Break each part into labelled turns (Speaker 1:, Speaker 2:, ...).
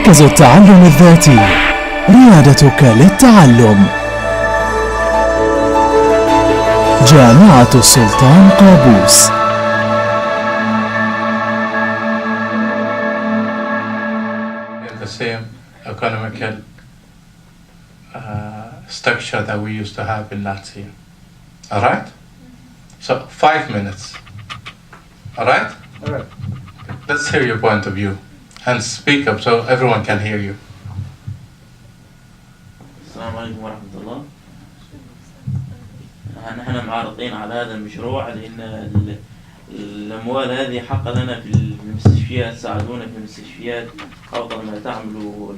Speaker 1: مركز التعلم الذاتي، ريادتك للتعلم. جامعة السلطان قابوس.
Speaker 2: The same economical structure that we used to have in Latvia. All right? So 5 minutes. All right?
Speaker 3: All right.
Speaker 2: Let's hear your point of view and speak up so everyone can hear you.
Speaker 4: السلام عليكم ورحمة الله. نحن معارضين على هذا المشروع لأن الأموال هذه حق لنا في المستشفيات، ساعدونا في المستشفيات أفضل ما تعملوا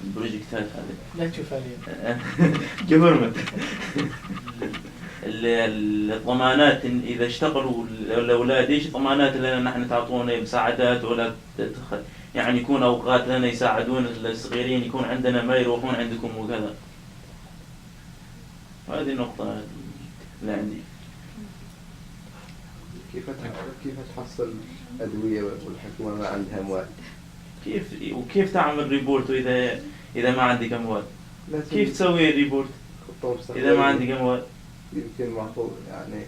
Speaker 4: البروجكتات هذه.
Speaker 3: لا تشوف عليها.
Speaker 4: جفرمنت. الضمانات إذا اشتغلوا الأولاد إيش ضمانات لنا نحن تعطونا مساعدات ولا يعني يكون أوقات لنا يساعدون الصغيرين يكون عندنا ما يروحون عندكم وكذا. هذه النقطة اللي عندي.
Speaker 5: كيف تحصل أدوية والحكومة ما عندها أموال؟
Speaker 4: كيف تعمل ريبورت إذا ما عندك أموال؟ كيف تسوي ريبورت إذا ما عندك أموال؟
Speaker 5: يمكن معطوه يعني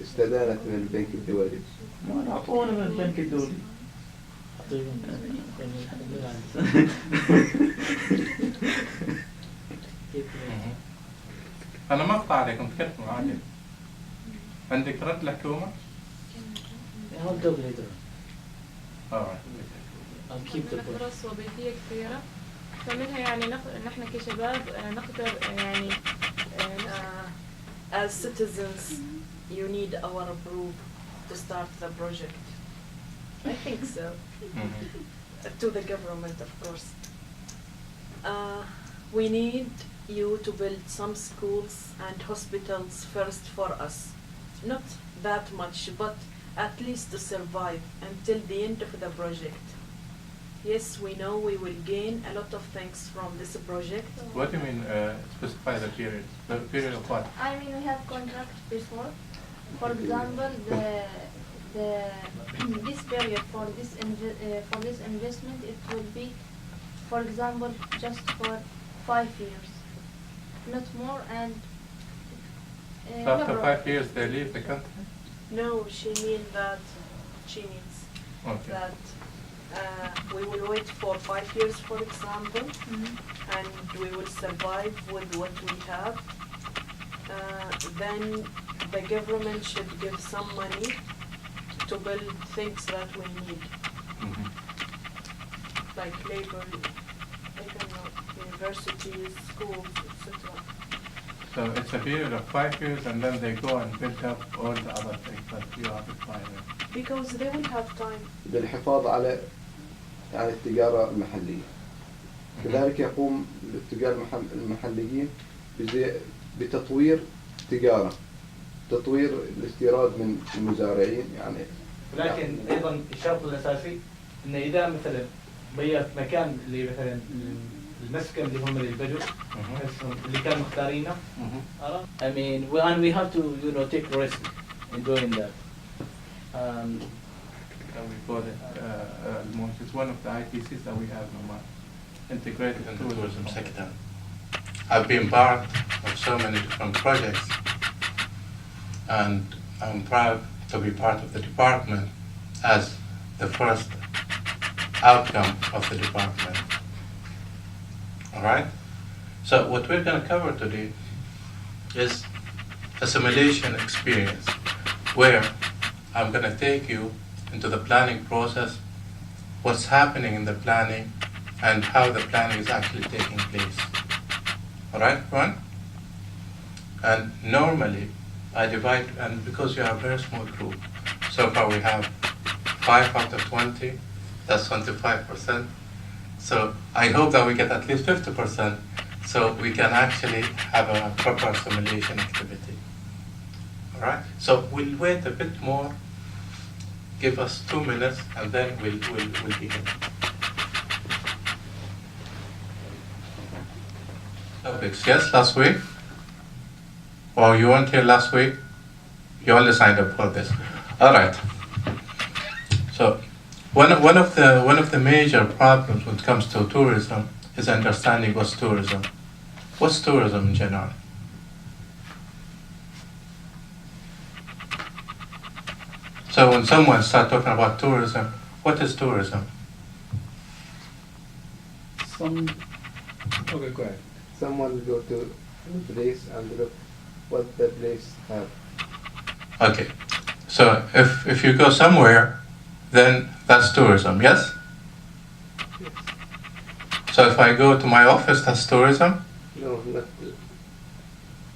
Speaker 5: استدانت من البنك الدولي.
Speaker 4: ما أعطونا من البنك الدولي.
Speaker 2: أنا ما أقطع عليكم، تكلموا عادي. عندك رد الحكومة؟
Speaker 3: I'll talk later.
Speaker 2: All right.
Speaker 3: I'll keep the book.
Speaker 6: فرص وظيفية كثيرة، فمنها يعني نحن كشباب نقدر يعني
Speaker 7: as citizens you need our approval to start the project. I think so. To the government, of course. We need you to build some schools and hospitals first for us. Not that much, but at least to survive until the end of the project. Yes, we know we will gain a lot of things from this project.
Speaker 2: What do you mean specify the period? The period of what?
Speaker 8: I mean, we have contract before. For example, this period for this investment, it will be, for example, just for 5 years, not more. And
Speaker 2: So after 5 years, they leave the country.
Speaker 7: No, she means that we will wait for 5 years, for example, and we will survive with what we have. Then the government should give some money to build things that we need, like labor, universities, schools, etc.
Speaker 2: So it's a period of 5 years, and then they go and build up all the other things that you are requiring.
Speaker 7: Because they will have time.
Speaker 5: للحفاظ على التجارة المحلية. كذلك يقوم التجار المحليين بتطوير تجارة، تطوير الاستيراد من المزارعين يعني.
Speaker 3: ولكن أيضا الشرط الأساسي إن إذا مثلا بيت مكان اللي مثلا المسكن اللي هم البدو اللي كانوا مختارينه. I mean, we have to take risk in doing that.
Speaker 2: We call it it's one of the ITCs that we have in Oman, integrated in the tourism sector. I've been part of so many different projects, and I'm proud to be part of the department as the first outcome of the department. All right? So what we're going to cover today is a simulation experience where I'm going to take you into the planning process, what's happening in the planning, and how the planning is actually taking place. All right, everyone? And normally, I divide, and because you are a very small group, so far we have 5 out of 20, that's 25%. So I hope that we get at least 50%, so we can actually have a proper simulation activity. All right? So we'll wait a bit more. Give us 2 minutes, and then we'll begin. Topics, yes, last week? Or you weren't here last week? You only signed up for this. All right. So one of the major problems when it comes to tourism is understanding what's tourism. What's tourism in general? So when someone starts talking about tourism, what is tourism?
Speaker 9: Okay, go ahead.
Speaker 5: Someone go to a place and look what the place have.
Speaker 2: Okay, so if you go somewhere, then that's tourism, yes?
Speaker 5: Yes.
Speaker 2: So if I go to my office, that's tourism?
Speaker 5: No, not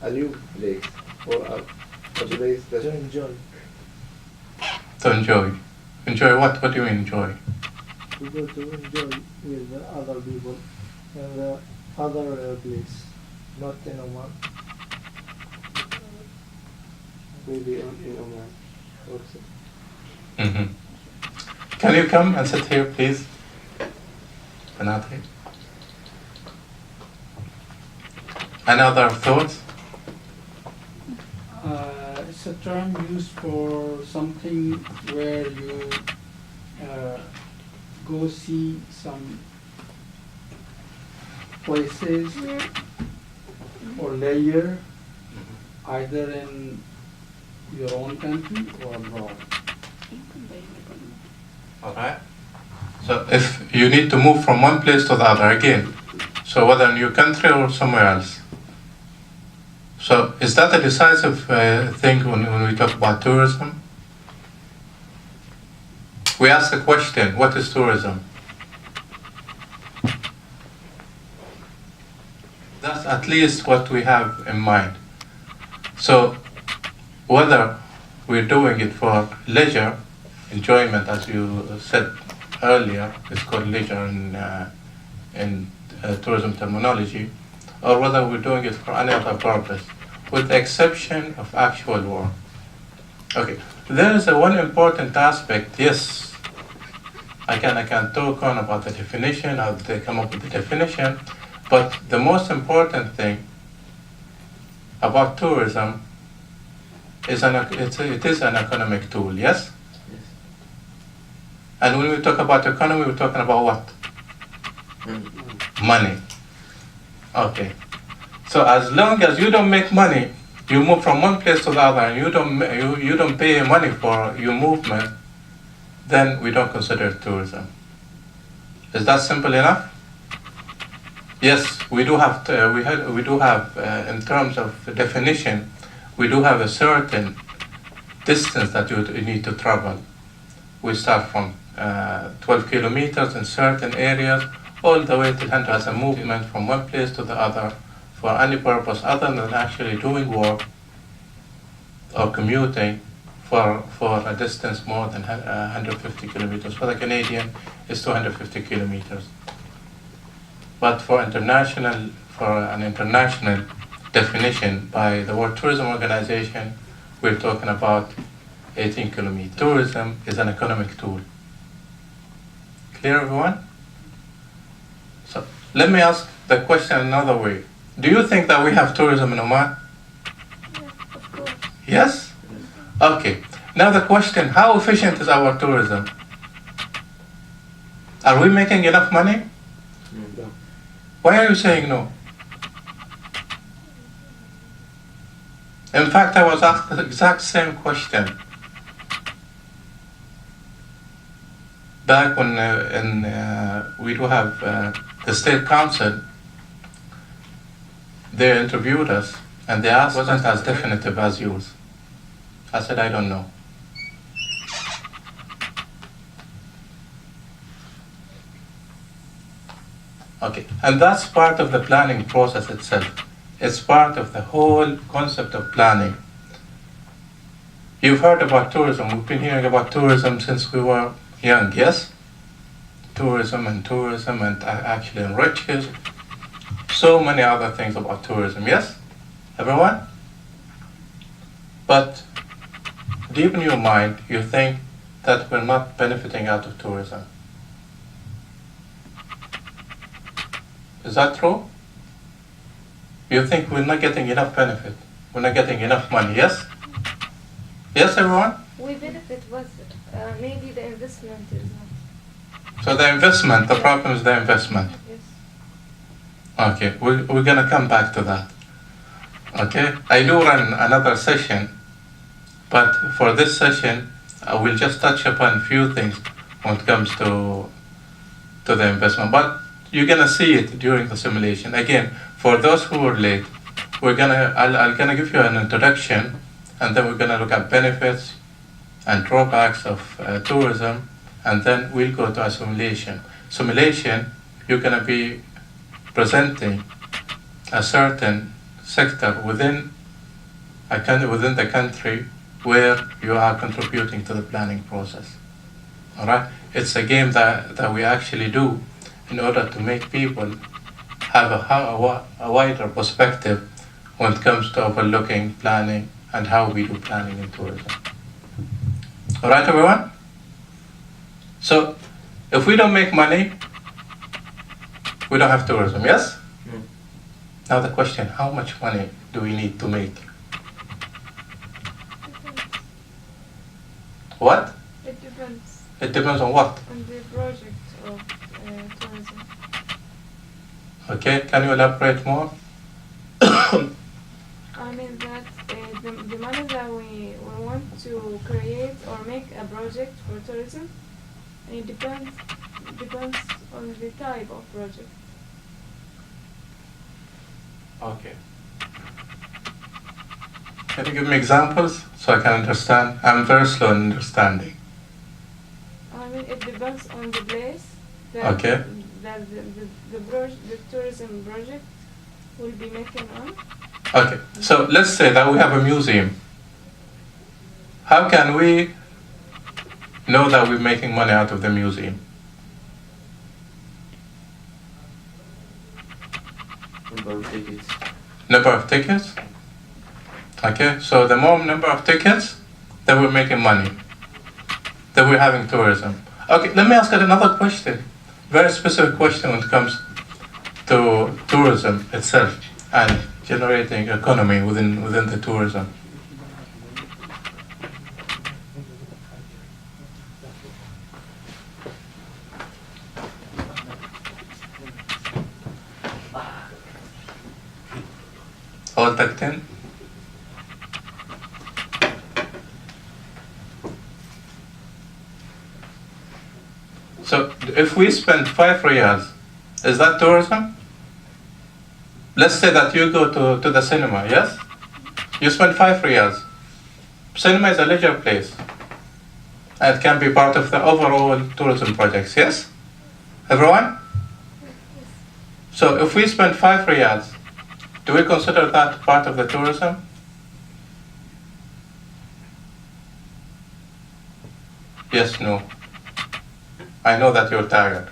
Speaker 5: a new place or a place that
Speaker 9: To enjoy.
Speaker 2: To enjoy. Enjoy what? What do you mean enjoy?
Speaker 9: To go to enjoy with the other people in the other place, not in Oman.
Speaker 5: maybe in Oman also.
Speaker 2: Mm-hmm. Can you come and sit here, please? Another. Any other thoughts?
Speaker 10: It's a term used for something where you go see some places or layer either in your own country or abroad.
Speaker 2: Alright. So if you need to move from one place to the other again, so whether in your country or somewhere else. So is that a decisive thing when we talk about tourism? We ask the question, what is tourism? That's at least what we have in mind. So whether we're doing it for leisure, enjoyment, as you said earlier, it's called leisure in tourism terminology, or whether we're doing it for any other purpose, with the exception of actual work. Okay, there is one important aspect. Yes, I can talk on about the definition, how they come up with the definition, but the most important thing about tourism is it is an economic tool, yes?
Speaker 5: Yes.
Speaker 2: And when we talk about economy, we're talking about what? Money. Okay. So as long as you don't make money, you move from one place to the other, and you don't pay money for your movement, then we don't consider it tourism. Is that simple enough? Yes, we do have in terms of definition, we do have a certain distance that you need to travel. We start from 12 kilometers in certain areas, all the way to 100 as a movement from one place to the other for any purpose other than actually doing work or commuting for a distance more than 150 kilometers. For the Canadian, it's 250 kilometers. But for an international definition by the World Tourism Organization, we're talking about 18 kilometers. Tourism is an economic tool. Clear, everyone? So let me ask the question another way. Do you think that we have tourism in Oman?
Speaker 6: Yeah, of course.
Speaker 2: Yes? Okay. Now the question, how efficient is our tourism? Are we making enough money?
Speaker 5: No.
Speaker 2: Why are you saying no? In fact, I was asked the exact same question back when we do have the State Council. They interviewed us and they asked, wasn't as definitive as yours. I said, I don't know. Okay, and that's part of the planning process itself. It's part of the whole concept of planning. You've heard about tourism. We've been hearing about tourism since we were young, yes? Tourism and actually enriches. So many other things about tourism, yes? Everyone? But deep in your mind, you think that we're not benefiting out of tourism. Is that true? You think we're not getting enough benefit? We're not getting enough money, yes? Yes, everyone?
Speaker 6: We benefit, but maybe the investment is not.
Speaker 2: So the investment, the problem is the investment.
Speaker 6: Yes.
Speaker 2: Okay, we're gonna come back to that. Okay, I do run another session, but for this session, I will just touch upon a few things when it comes to the investment. But you're gonna see it during the simulation. Again, for those who are late, I'm gonna give you an introduction, and then we're gonna look at benefits and drawbacks of tourism, and then we'll go to a simulation. Simulation, you're gonna be presenting a certain sector within the country where you are contributing to the planning process. All right, it's a game that we actually do in order to make people have a wider perspective when it comes to overlooking planning and how we do planning in tourism. All right, everyone? So, if we don't make money, we don't have tourism, yes?
Speaker 4: Mm.
Speaker 2: Now the question, how much money do we need to make? What?
Speaker 6: It depends
Speaker 2: It depends on what?
Speaker 6: on the project of tourism.
Speaker 2: Okay, can you elaborate more?
Speaker 6: I mean that the money that we want to create or make a project for tourism, it depends on the type of project.
Speaker 2: Okay. Can you give me examples so I can understand? I'm very slow in understanding.
Speaker 6: I mean it depends on the place that,
Speaker 2: Okay.
Speaker 6: that the tourism project will be making on.
Speaker 2: Okay, so let's say that we have a museum. How can we know that we're making money out of the museum?
Speaker 4: Number of tickets.
Speaker 2: Number of tickets? Okay, so the more number of tickets, then we're making money. Then we're having tourism. Okay, let me ask you another question. Very specific question when it comes to tourism itself and generating economy within the tourism. All tucked in? So if we spend 5 riyals, is that tourism? Let's say that you go to the cinema, yes? You spend 5 riyals. Cinema is a leisure place. And it can be part of the overall tourism projects, yes? Everyone? So if we spend 5 riyals, do we consider that part of the tourism? Yes, no. I know that you're tired.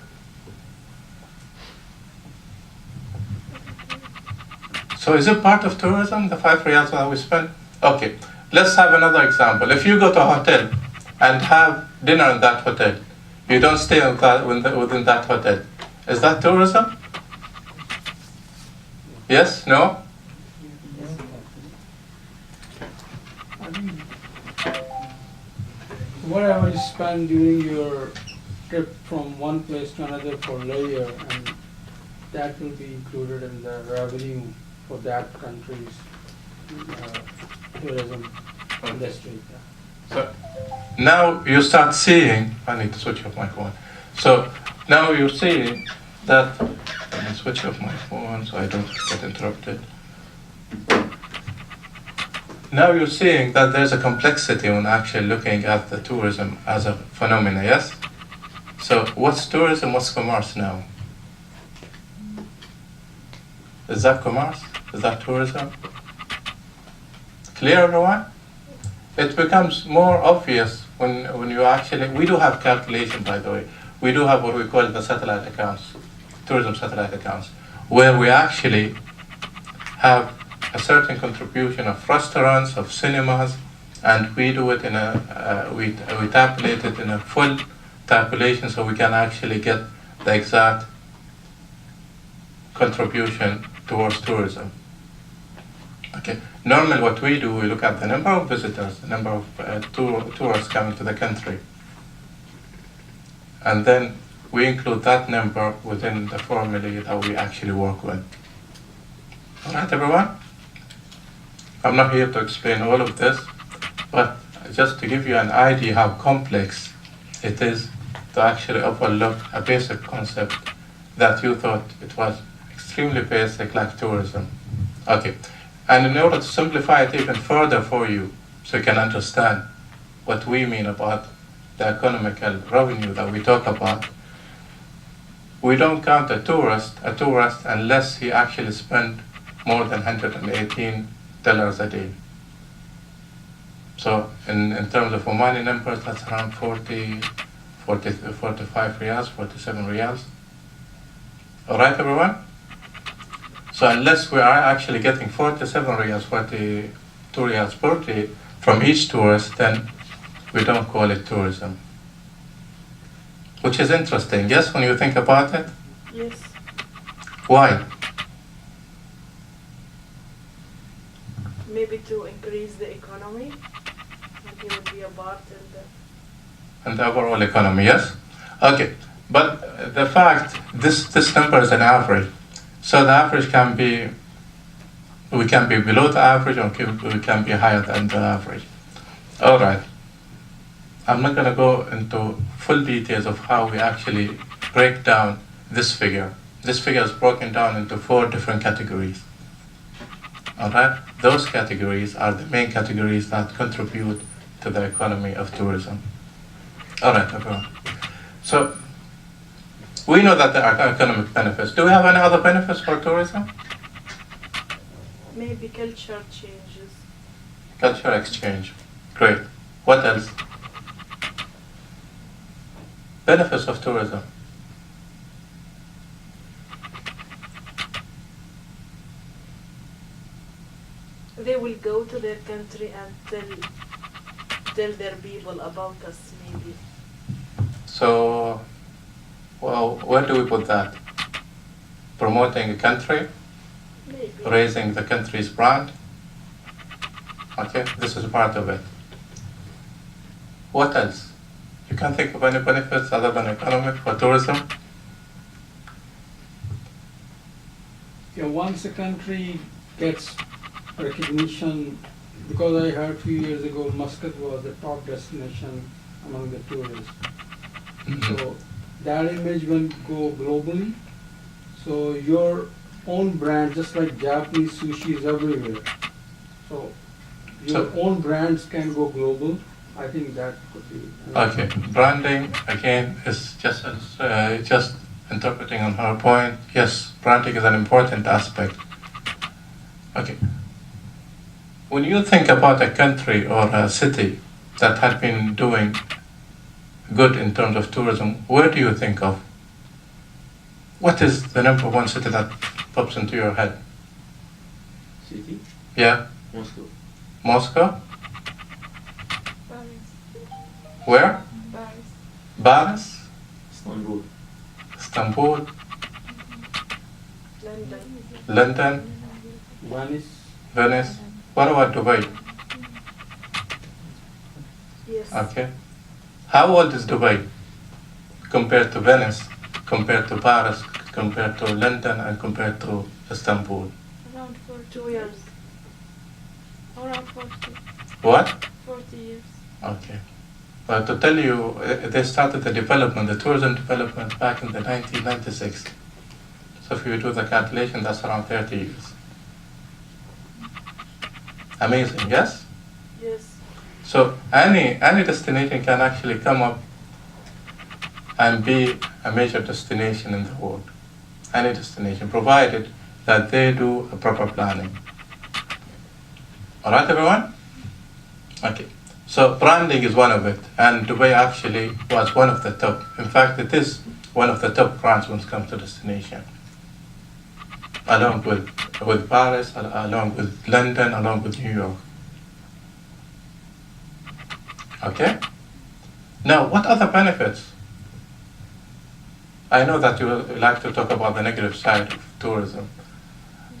Speaker 2: So is it part of tourism, the 5 riyals that we spend? Okay, let's have another example. If you go to a hotel and have dinner in that hotel, you don't stay within that hotel, is that tourism? Yes? No?
Speaker 10: Whatever you spend during your trip from one place to another for leisure, and that will be included in the revenue for that country's tourism industry.
Speaker 2: So now you start seeing, I need to switch off my phone. So now you're seeing that, let me switch off my phone so I don't get interrupted. Now you're seeing that there's a complexity when actually looking at the tourism as a phenomena, yes? So what's tourism, what's commerce now? Is that commerce? Is that tourism? Clear, everyone? It becomes more obvious when you actually, we do have calculation, by the way. We do have what we call the satellite accounts, tourism satellite accounts, where we actually have a certain contribution of restaurants, of cinemas, and we do it in we tabulate it in a full tabulation so we can actually get the exact contribution towards tourism. Okay. Normally what we do, we look at the number of visitors, the number of tourists coming to the country. And then we include that number within the formula that we actually work with. All right, everyone? I'm not here to explain all of this, but just to give you an idea how complex it is to actually overlook a basic concept that you thought it was extremely basic, like tourism. Okay, and in order to simplify it even further for you, so you can understand what we mean about the economical revenue that we talk about, we don't count a tourist unless he actually spent more than $118 a day. So in terms of Omani numbers, that's around 45 riyals, 47 riyals. All right, everyone? So unless we are actually getting 47 riyals, 42 riyals per day from each tourist, then we don't call it tourism. Which is interesting, yes, when you think about it?
Speaker 7: Yes.
Speaker 2: Why?
Speaker 7: Maybe to increase the economy, and he would be a part in the...
Speaker 2: And the overall economy, yes? Okay, but the fact, this number is an average. So the average can be, we can be below the average or we can be higher than the average. All right. I'm not going to go into full details of how we actually break down this figure. This figure is broken down into 4 different categories. All right? Those categories are the main categories that contribute to the economy of tourism. All right, everyone. So we know that there are economic benefits. Do we have any other benefits for tourism?
Speaker 7: Maybe culture changes.
Speaker 2: Cultural exchange. Great. What else? Benefits of tourism.
Speaker 7: They will go to their country and tell their people about us, maybe.
Speaker 2: So, well, where do we put that? Promoting a country?
Speaker 7: Maybe.
Speaker 2: Raising the country's brand? Okay, this is part of it. What else? You can't think of any benefits other than economic for tourism?
Speaker 10: Yeah, once a country gets recognition, because I heard a few years ago Muscat was the top destination among the tourists. So that image will go globally. So your own brand, just like Japanese sushi is everywhere. So your own brands can go global. I think that could be.
Speaker 2: Okay, branding again is just interpreting on her point. Yes, branding is an important aspect. Okay. When you think about a country or a city that had been doing good in terms of tourism, where do you think of? What is the number one city that pops into your head?
Speaker 4: City?
Speaker 2: Yeah?
Speaker 4: Moscow.
Speaker 2: Moscow?
Speaker 6: Paris.
Speaker 2: Where?
Speaker 6: Paris.
Speaker 2: Paris?
Speaker 4: Istanbul.
Speaker 2: Istanbul?
Speaker 7: London.
Speaker 2: London?
Speaker 10: Venice.
Speaker 2: Venice? What about Dubai?
Speaker 7: Yes.
Speaker 2: Okay. How old is Dubai compared to Venice, compared to Paris, compared to London, and compared to Istanbul?
Speaker 6: Around 40.
Speaker 7: 2 years.
Speaker 6: Around 40.
Speaker 2: What?
Speaker 6: 40 years.
Speaker 2: Okay. But to tell you, they started the development, the tourism development back in the 1996. So if you do the calculation, that's around 30 years. Amazing, yes?
Speaker 7: Yes.
Speaker 2: So any destination can actually come up and be a major destination in the world. Any destination, provided that they do a proper planning. All right, everyone? Okay. So branding is one of it, and Dubai actually was one of the top. In fact, it is one of the top brands when it comes to destination, along with Paris, along with London, along with New York. Okay? Now, what other benefits? I know that you like to talk about the negative side of tourism,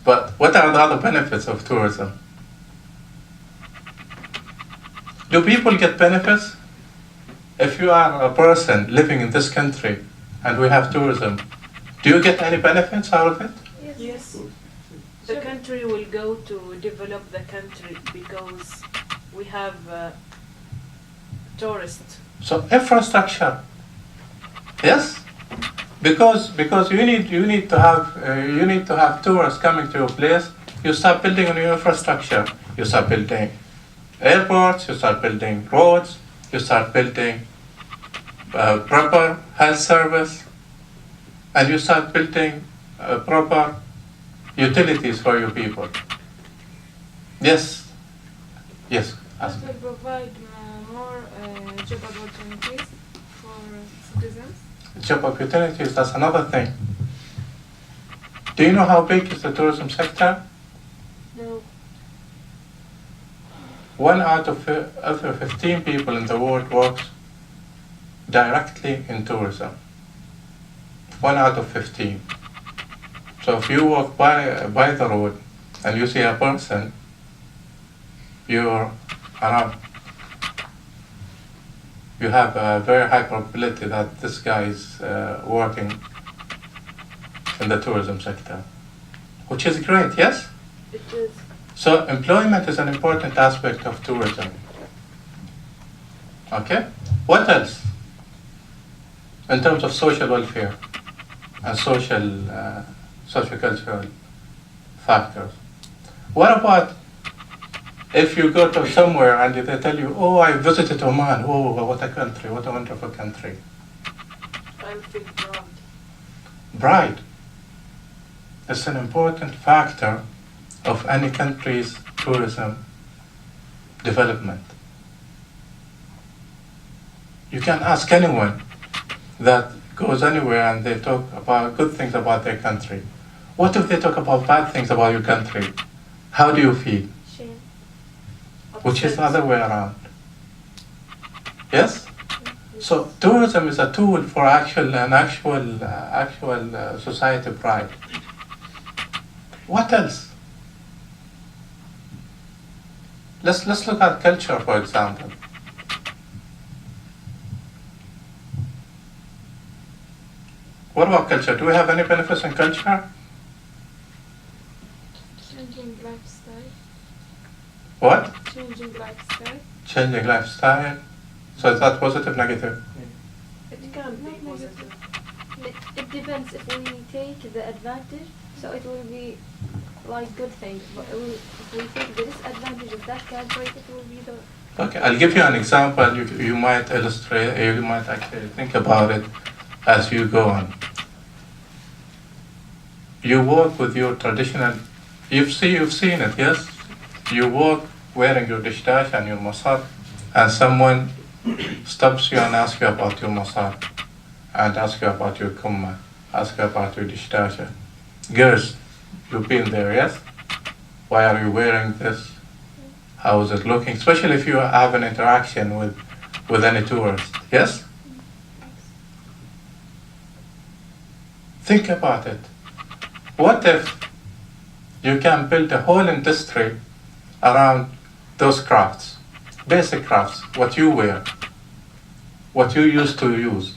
Speaker 2: but what are the other benefits of tourism? Do people get benefits? If you are a person living in this country, and we have tourism, do you get any benefits out of it?
Speaker 7: Yes. The country will go to develop the country because we have tourists.
Speaker 2: So infrastructure, yes, because you need to have tourists coming to your place. You start building on your infrastructure. You start building airports. You start building roads. You start building proper health service, and you start building proper utilities for your people. Yes, yes.
Speaker 6: That will provide more job opportunities for citizens.
Speaker 2: Job opportunities, that's another thing. Do you know how big is the tourism sector?
Speaker 6: No.
Speaker 2: 1 out of every 15 people in the world works directly in tourism. 1 out of 15. So if you walk by the road and you see a person, you're around. You have a very high probability that this guy is working in the tourism sector, which is great, yes?
Speaker 7: It is.
Speaker 2: So employment is an important aspect of tourism. Okay? What else? In terms of social welfare and socio-cultural factors. What about if you go to somewhere and they tell you, oh, I visited Oman, oh, what a country, what a wonderful country.
Speaker 7: I'll feel proud.
Speaker 2: Pride is an important factor of any country's tourism development. You can ask anyone that goes anywhere and they talk about good things about their country. What if they talk about bad things about your country? How do you feel?
Speaker 6: Shame.
Speaker 2: Which is the other way around. Yes? So tourism is a tool for actual society pride. What else? Let's look at culture, for example. What about culture? Do we have any benefits in culture?
Speaker 6: Changing lifestyle.
Speaker 2: What?
Speaker 6: Changing lifestyle.
Speaker 2: Changing lifestyle. So is that positive, negative?
Speaker 7: It can be
Speaker 6: Not
Speaker 7: positive.
Speaker 8: It depends if we take the advantage, so it will be like good thing. But if we take the disadvantage of that country, it will be the.
Speaker 2: Okay, I'll give you an example. You might illustrate, you might actually think about it as you go on. You walk with your traditional, you've seen it, yes? You walk wearing your dishdash and your masar, and someone stops you and asks you about your masar, and asks you about your kumma, asks you about your dishdasha. Girls, you've been there, yes? Why are you wearing this? How is it looking? Especially if you have an interaction with any tourist, yes? Think about it. What if you can build a whole industry around those crafts, basic crafts, what you wear, what you used to use?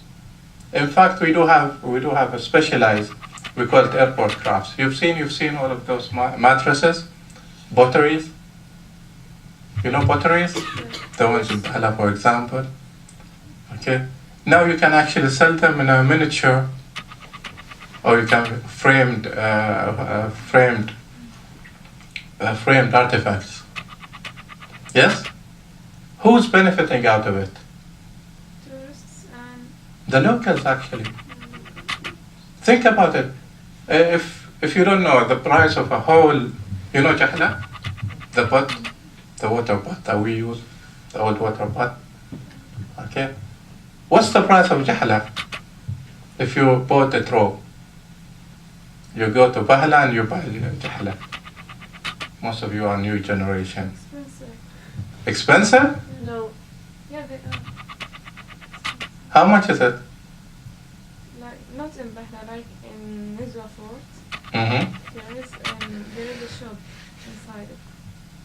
Speaker 2: In fact, we do have a specialized, we call it airport crafts. You've seen all of those mattresses, potteries. You know potteries? The ones in Bala, for example. Okay. Now you can actually sell them in a miniature, or you can framed artifacts. Yes? Who's benefiting out of it?
Speaker 6: Tourists and
Speaker 2: The locals, actually. Think about it. If you don't know the price of a whole, you know jahla? The pot, the water pot that we use, the old water pot. Okay? What's the price of jahla? If you bought it raw, you go to Bahla and you buy jahla. Most of you are new generation.
Speaker 6: expensive.
Speaker 2: Expensive?
Speaker 7: No.
Speaker 6: Yeah, they are.
Speaker 2: How much is it?
Speaker 6: Like not in Bahla, like in Nizwa Fort.
Speaker 2: Mm-hmm.
Speaker 6: There is a shop inside it,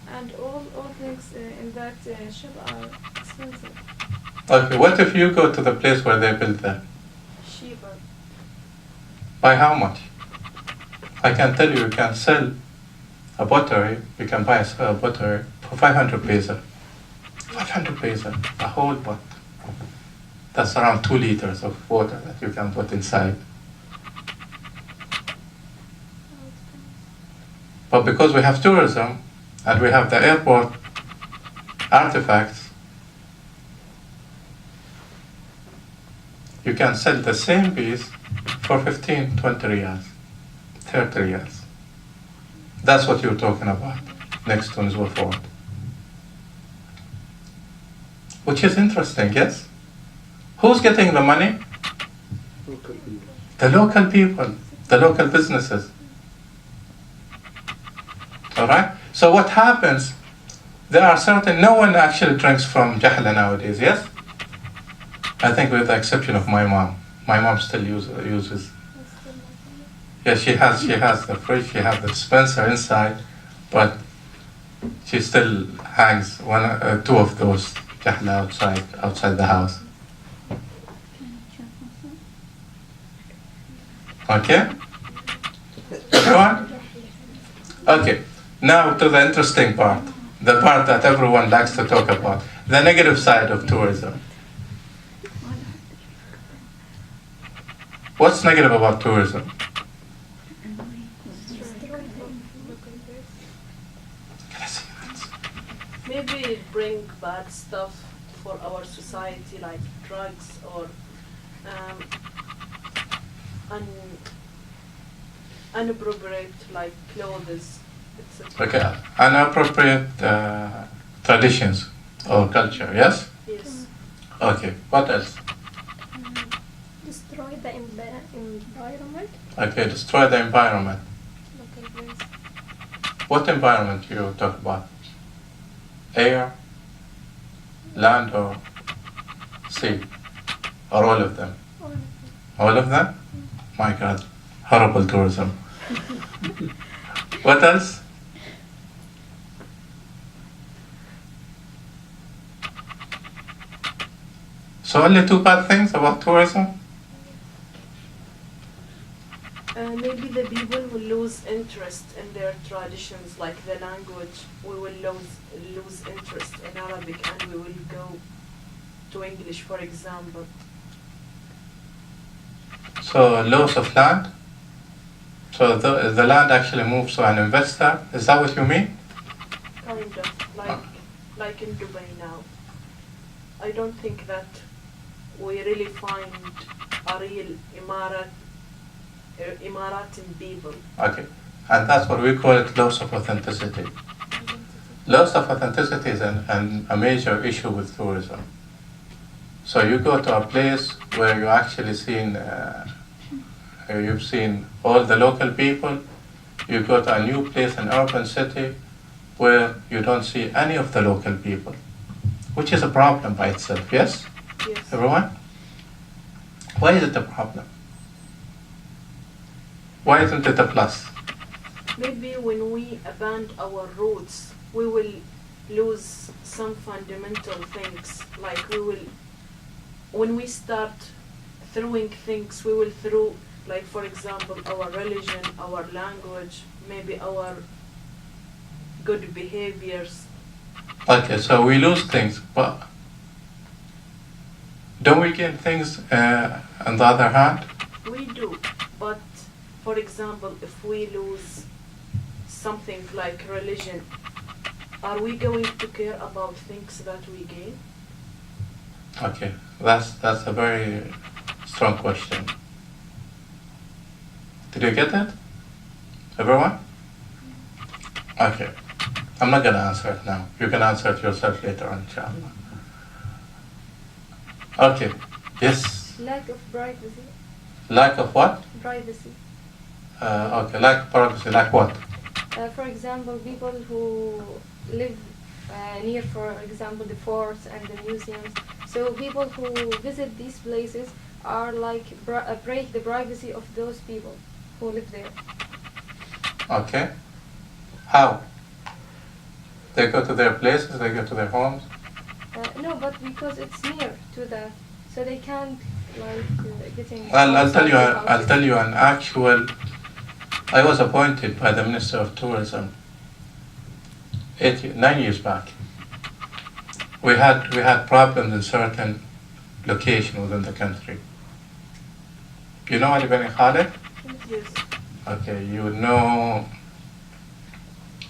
Speaker 6: and all things in that shop are expensive.
Speaker 2: Okay, what if you go to the place where they build them?
Speaker 7: Cheap.
Speaker 8: cheaper.
Speaker 2: By how much? I can tell you, you can sell a pottery, you can buy a pottery for 500 peso. 500 peso, a whole pot. That's around 2 liters of water that you can put inside. But because we have tourism and we have the airport artifacts, you can sell the same piece for 15, 20 riyals, 30 riyals. That's what you're talking about next to Nizwa Fort. Which is interesting, yes? Who's getting the money?
Speaker 5: Local people.
Speaker 2: The local people, the local businesses. All right? So what happens, there are certain, no one actually drinks from Jahla nowadays, yes? I think with the exception of my mom. My mom still uses. Yeah, she has the fridge, she has the dispenser inside, but she still hangs two of those Jahla outside the house. Okay? Everyone? Okay. Now to the interesting part, the part that everyone likes to talk about, the negative side of tourism. What's negative about tourism?
Speaker 7: Maybe it bring bad stuff for our society, like drugs or inappropriate, like clothes, etc.
Speaker 2: Okay, inappropriate traditions or culture, yes?
Speaker 7: Yes.
Speaker 2: Okay, what else?
Speaker 6: Destroy the environment.
Speaker 2: Okay, destroy the environment.
Speaker 6: Local place.
Speaker 2: What environment you talk about? Air, land, or sea? Or all of them? All of them? My God, horrible tourism. What else? So only 2 bad things about tourism?
Speaker 7: Maybe the people will lose interest in their traditions, like the language. We will lose interest in Arabic and we will go to English, for example.
Speaker 2: So loss of land? So the land actually moves to an investor? Is that what you mean?
Speaker 7: Kind of, like in Dubai now. I don't think that we really find a real Emiratin people.
Speaker 2: Okay, and that's what we call it loss of authenticity. Loss of authenticity is a major issue with tourism. So you go to a place where you actually you've seen all the local people. You go to a new place, an urban city, where you don't see any of the local people, which is a problem by itself, yes?
Speaker 7: Yes.
Speaker 2: Everyone? Why is it a problem? Why isn't it a plus?
Speaker 7: Maybe when we abandon our roots, we will lose some fundamental things. Like when we start throwing things, we will throw, like for example, our religion, our language, maybe our good behaviors.
Speaker 2: Okay, so we lose things, but don't we gain things on the other hand?
Speaker 7: We do, but for example, if we lose something like religion, are we going to care about things that we gain?
Speaker 2: Okay, that's a very strong question. Did you get it? Everyone? Okay. I'm not gonna answer it now. You can answer it yourself later on, inshallah. Okay. Yes.
Speaker 6: Lack of privacy.
Speaker 2: Lack of what?
Speaker 6: Privacy.
Speaker 2: Okay, lack of privacy, like what?
Speaker 6: For example, people who live near, for example, the forts and the museums. So people who visit these places are like break the privacy of those people who live there.
Speaker 2: Okay. How? They go to their places, they go to their homes?
Speaker 6: No, but because it's near to that, so they can't like getting.
Speaker 2: I'll tell
Speaker 6: outside
Speaker 2: you.
Speaker 6: the
Speaker 2: I'll
Speaker 6: houses.
Speaker 2: tell you an actual. I was appointed by the Minister of Tourism 9 years back. We had problems in certain locations within the country. You know Ali Bani Khalid?
Speaker 7: Yes.
Speaker 2: Okay, you know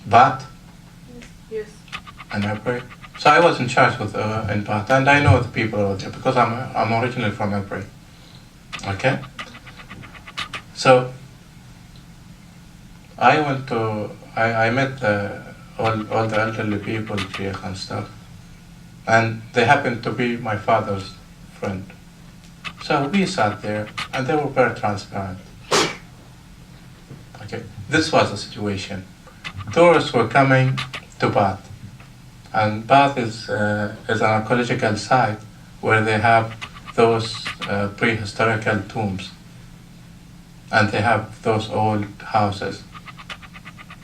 Speaker 2: Bat
Speaker 7: Yes.
Speaker 2: and Epre. So I was in charge with in Bat, and I know the people over there because I'm originally from Epre. Okay. So I went to I met all the elderly people, Sheikh and stuff, and they happened to be my father's friend. So we sat there, and they were very transparent. Okay, this was the situation. Tourists were coming to Bath, and Bath is an archaeological site where they have those prehistorical tombs, and they have those old houses.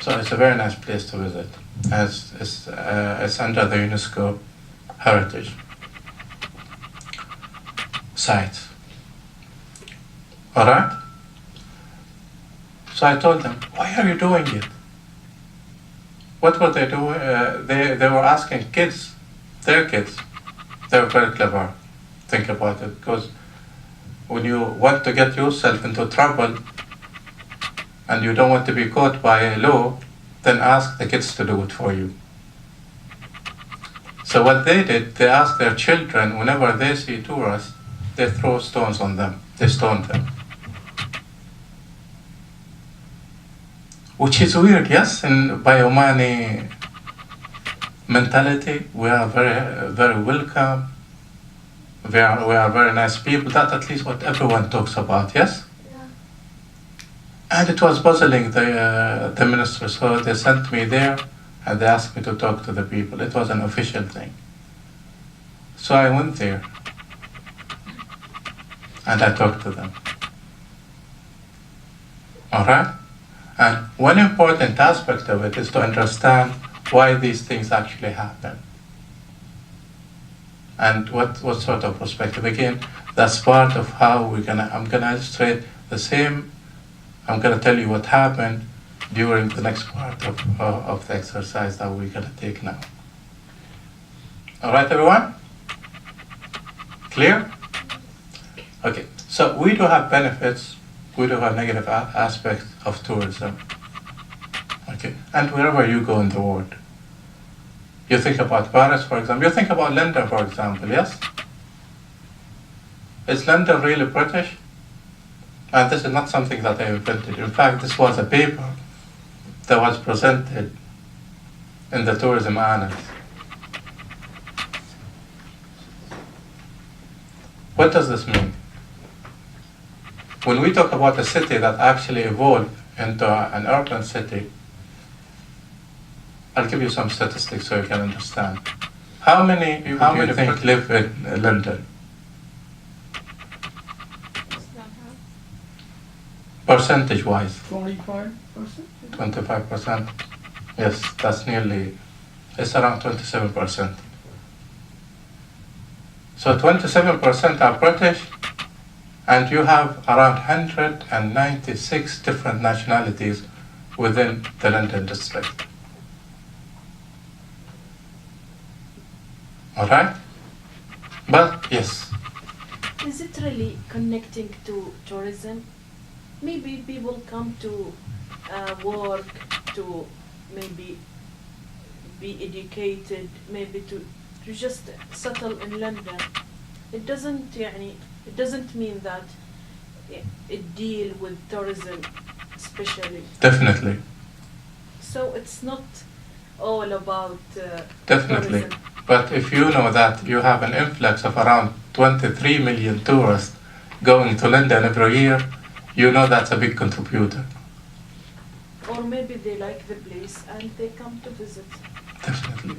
Speaker 2: So it's a very nice place to visit. It's under the UNESCO heritage site. All right? So I told them, why are you doing it? What were they doing? They were asking kids, their kids. They were very clever. Think about it, because when you want to get yourself into trouble and you don't want to be caught by a law, then ask the kids to do it for you. So what they did, they asked their children, whenever they see tourists, they throw stones on them. They stone them. Which is weird, yes? And by Omani mentality, we are very, very welcome. We are very nice people. That's at least what everyone talks about, yes?
Speaker 6: Yeah.
Speaker 2: And it was puzzling the minister, so they sent me there and they asked me to talk to the people. It was an official thing. So I went there and I talked to them. All right? And one important aspect of it is to understand why these things actually happen. And what sort of perspective. Again, that's part of how I'm gonna illustrate the same. I'm gonna tell you what happened during the next part of the exercise that we're gonna take now. All right, everyone? Clear? Okay, so we do have benefits, we do have negative aspects of tourism. Okay, and wherever you go in the world. You think about Paris, for example. You think about London, for example, yes? Is London really British? And this is not something that I invented. In fact, this was a paper that was presented in the tourism annals. What does this mean? When we talk about a city that actually evolved into an urban city, I'll give you some statistics so you can understand. How many people do you think live in London? Percentage-wise?
Speaker 10: 25%?
Speaker 2: 25%. Yes, that's nearly, it's around 27%. So 27% are British, and you have around 196 different nationalities within the London district. All right? But yes.
Speaker 7: Is it really connecting to tourism? Maybe people come to work, to maybe be educated, maybe to just settle in London. It doesn't mean that it deal with tourism especially.
Speaker 2: Definitely.
Speaker 7: So it's not all about
Speaker 2: Definitely.
Speaker 7: tourism.
Speaker 2: But if you know that you have an influx of around 23 million tourists going to London every year, you know that's a big contributor.
Speaker 7: Or maybe they like the place and they come to visit.
Speaker 2: Definitely.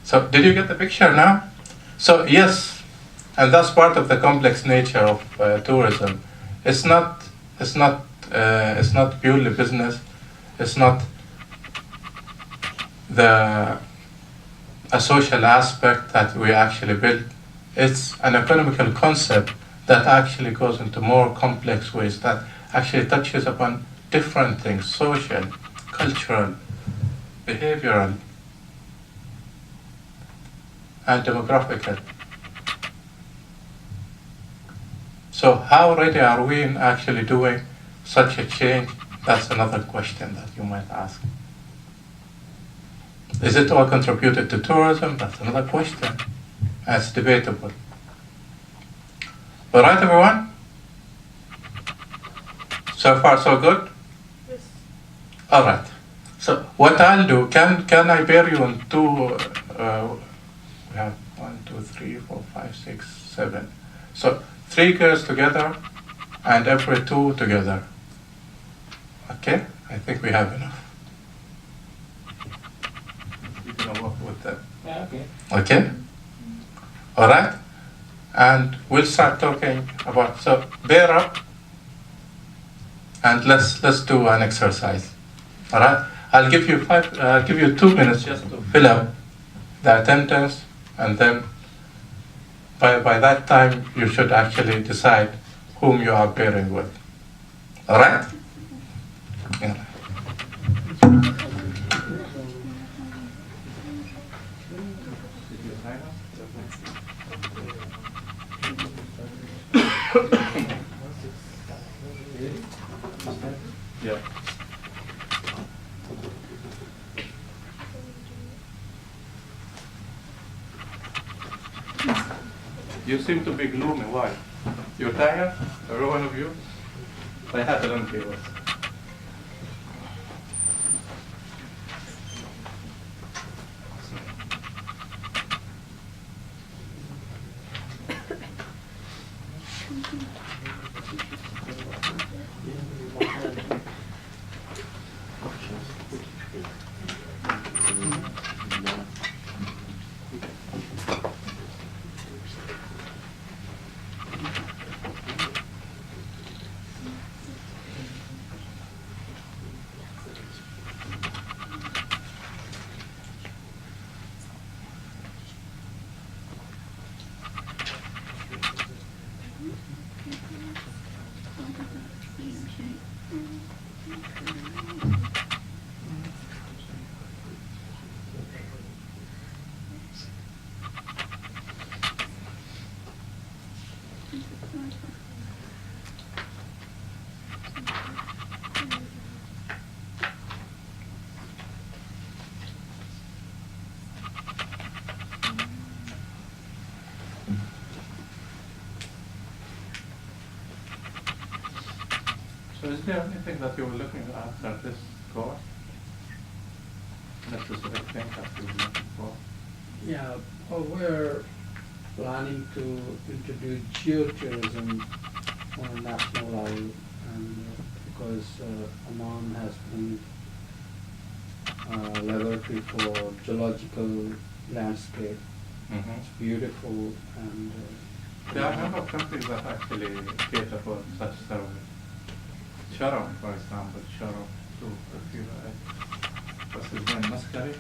Speaker 2: So did you get the picture now? So yes, and that's part of the complex nature of tourism. It's not purely business. It's not a social aspect that we actually build. It's an economical concept that actually goes into more complex ways, that actually touches upon different things: social, cultural, behavioral, and demographical. So how ready are we in actually doing such a change? That's another question that you might ask. Is it all contributed to tourism? That's another question. It's debatable. All right, everyone? So far, so good?
Speaker 7: Yes.
Speaker 2: All right. So what I'll do, can I bear you on two, we have 1, 2, 3, 4, 5, 6, 7. So 3 girls together and every 2 together. Okay? I think we have enough. You're gonna work with that.
Speaker 3: Yeah, okay.
Speaker 2: Okay? All right? And we'll start talking about, so bear up and let's do an exercise. All right? I'll give you 2 minutes just to fill up the attendance, and then by that time you should actually decide whom you are pairing with. All right? Yeah. Yeah. You seem to be gloomy. Why? You're tired? Every one of you? I have it on camera. So is there anything that you were looking at this course? A specific thing that you were looking for?
Speaker 10: Yeah, well, we're planning to introduce geotourism on a national level, and because Oman has been a laboratory for geological landscape.
Speaker 2: Mm-hmm.
Speaker 10: It's beautiful, and
Speaker 2: There are a number of countries that actually cater for such service. Sharon, for example, Sharon, too, if you what's his name, Muscari?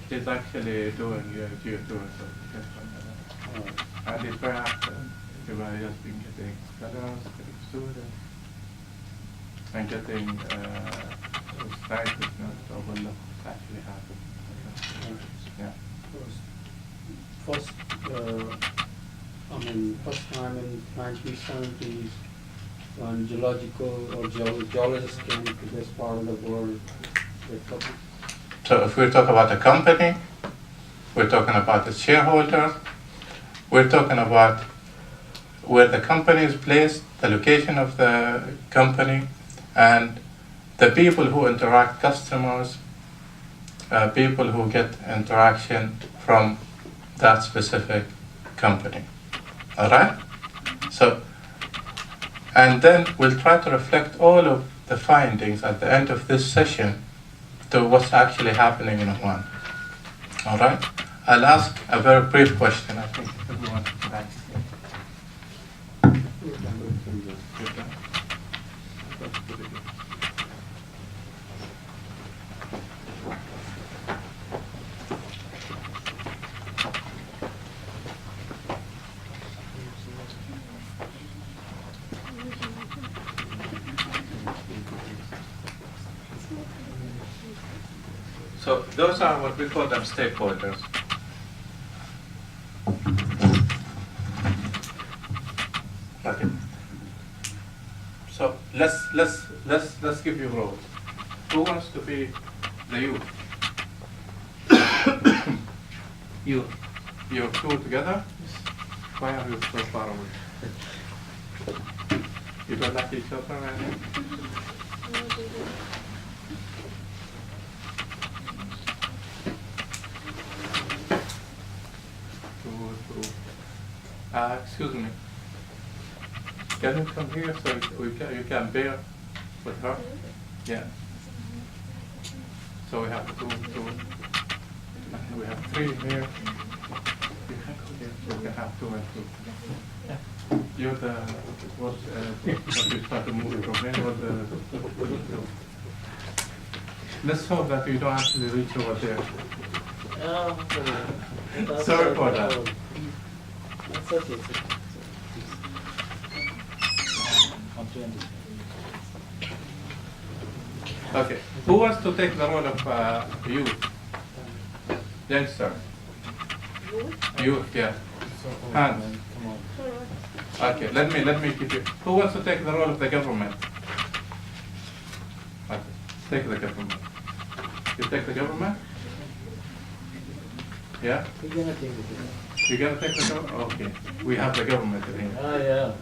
Speaker 2: He's actually doing geotourism. And he's very active. Everybody has been getting scholars, getting students, and getting sites is not overlooked. It's actually happening. Yeah.
Speaker 10: First time in 1970s when geological or geologists came to this part of the world.
Speaker 2: So if we talk about a company, we're talking about its shareholders, we're talking about where the company is placed, the location of the company, and the people who interact, customers, people who get interaction from that specific company. All right? So, and then we'll try to reflect all of the findings at the end of this session to what's actually happening in Oman. All right? I'll ask a very brief question. I think everyone can ask. So those are what we call them stakeholders. Okay. So let's give you roles. Who wants to be the youth? You. You're two together? Why are you so far away? You don't like each other, right? Excuse me. Can you come here so you can bear with her? Yeah. So we have two. We have three here. You can go here. So we can have 2 and 2. Yeah. You're the what you start to move from here or the. Let's hope that you don't actually reach over there. Sorry for that.
Speaker 3: That's okay.
Speaker 2: Okay. Who wants to take the role of youth? Youngster. Youth, yeah. Hands. Okay. Let me give you. Who wants to take the role of the government? Okay. Take the government. You take the government? Yeah.
Speaker 3: You're gonna take it.
Speaker 2: You're gonna take the government? Okay. We have the government in here.
Speaker 3: Ah, yeah.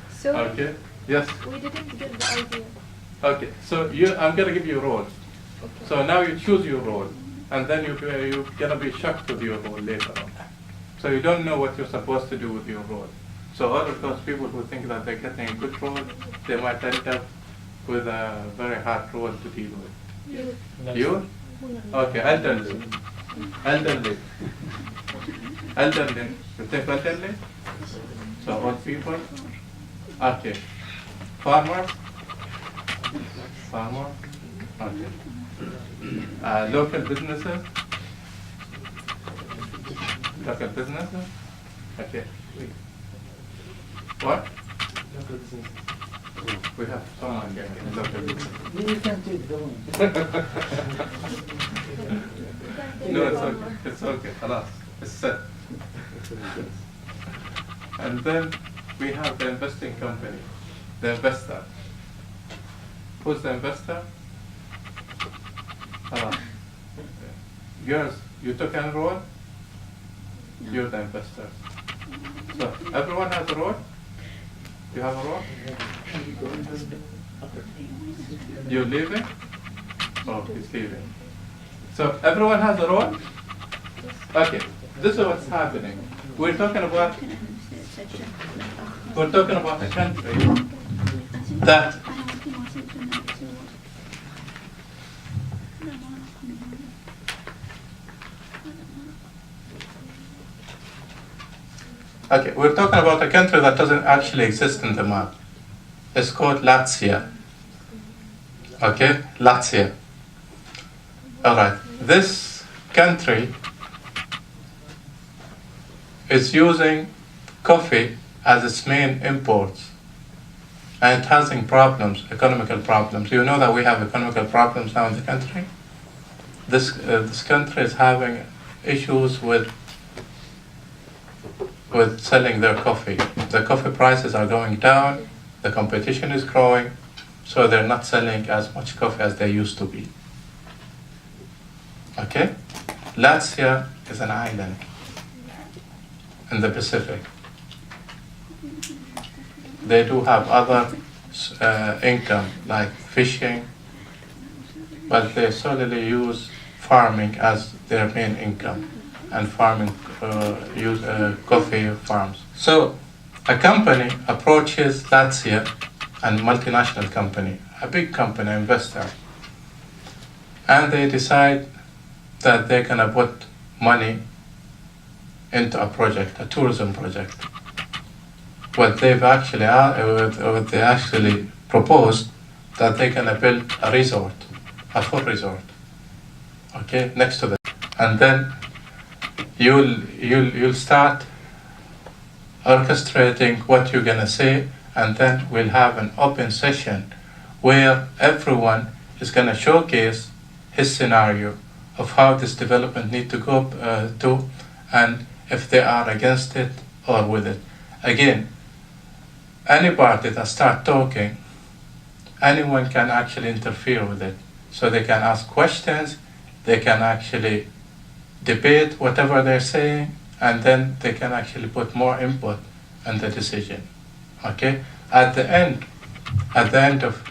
Speaker 6: So
Speaker 2: Okay. Yes.
Speaker 6: we didn't get the idea.
Speaker 2: Okay. So I'm gonna give you a role.
Speaker 6: Okay.
Speaker 2: So now you choose your role, and then you're gonna be shocked with your role later on. So you don't know what you're supposed to do with your role. So all of those people who think that they're getting a good role, they might end up with a very hard role to deal with. You? Okay, elderly. Elderly. Elderly. You take elderly? So old people? Okay. Farmers? Farmer? Okay. Local businesses? Local businesses? Okay. What?
Speaker 3: Local business.
Speaker 2: We have someone here in local business.
Speaker 3: You can take the one.
Speaker 2: No, it's okay. It's okay. Halas. It's set. And then we have the investing company, the investor. Who's the investor? Halas. Girls, you took a role? You're the investor. So everyone has a role? You have a role? You're leaving? Oh, he's leaving. So everyone has a role? Okay, this is what's happening. We're talking about a country that okay, we're talking about a country that doesn't actually exist in the map. It's called Latvia. Okay, Latvia. All right, this country is using coffee as its main imports, and having problems, economical problems. You know that we have economical problems now in the country. This country is having issues with selling their coffee. The coffee prices are going down, the competition is growing, so they're not selling as much coffee as they used to be. Okay? Latvia is an island in the Pacific. They do have other income like fishing, but they solely use farming as their main income, and farming use coffee farms. So a company approaches Latvia, a multinational company, a big company, investor, and they decide that they're gonna put money into a project, a tourism project. What they actually proposed that they're gonna build a resort, a full resort, okay, next to them, and then you'll start orchestrating what you're gonna say, and then we'll have an open session where everyone is gonna showcase his scenario of how this development need to go to, and if they are against it or with it. Again, any party that start talking, anyone can actually interfere with it. So they can ask questions, they can actually debate whatever they're saying, and then they can actually put more input in the decision. Okay? At the end of